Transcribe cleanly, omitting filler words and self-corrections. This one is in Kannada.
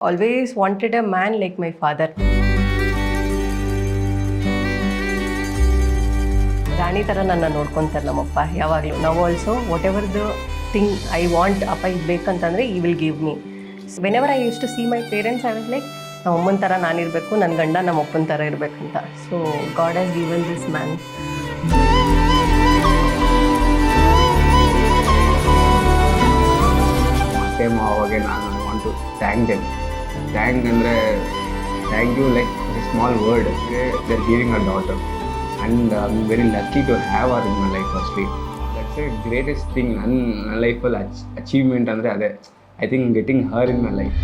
Always wanted a man like my father. ರಾಣಿ ಥರ ನನ್ನ ನೋಡ್ಕೊತಾರೆ ನಮ್ಮಪ್ಪ ಯಾವಾಗಲೂ. ನಾವು also whatever the thing I want ಅಪ್ಪ ಇದು ಬೇಕಂತಂದರೆ he will give me. Whenever I use to see my parents I was like ನಮ್ಮ ಅಮ್ಮನ ಥರ ನಾನಿರಬೇಕು, ನನ್ನ ಗಂಡ ನಮ್ಮ ಅಪ್ಪನ ಥರ ಇರಬೇಕಂತ. So God has given this man. Time ಅವಾಗೆ ನಾನು want to thank them. Thank you like a small word. They are giving a daughter and I am very lucky to have her in my life firstly. That's a greatest thing ನನ್ನ ಲೈಫಲ್ಲಿ ಅಚೀವ್ಮೆಂಟ್ ಅಂದರೆ ಅದೇ. I think getting her in my life.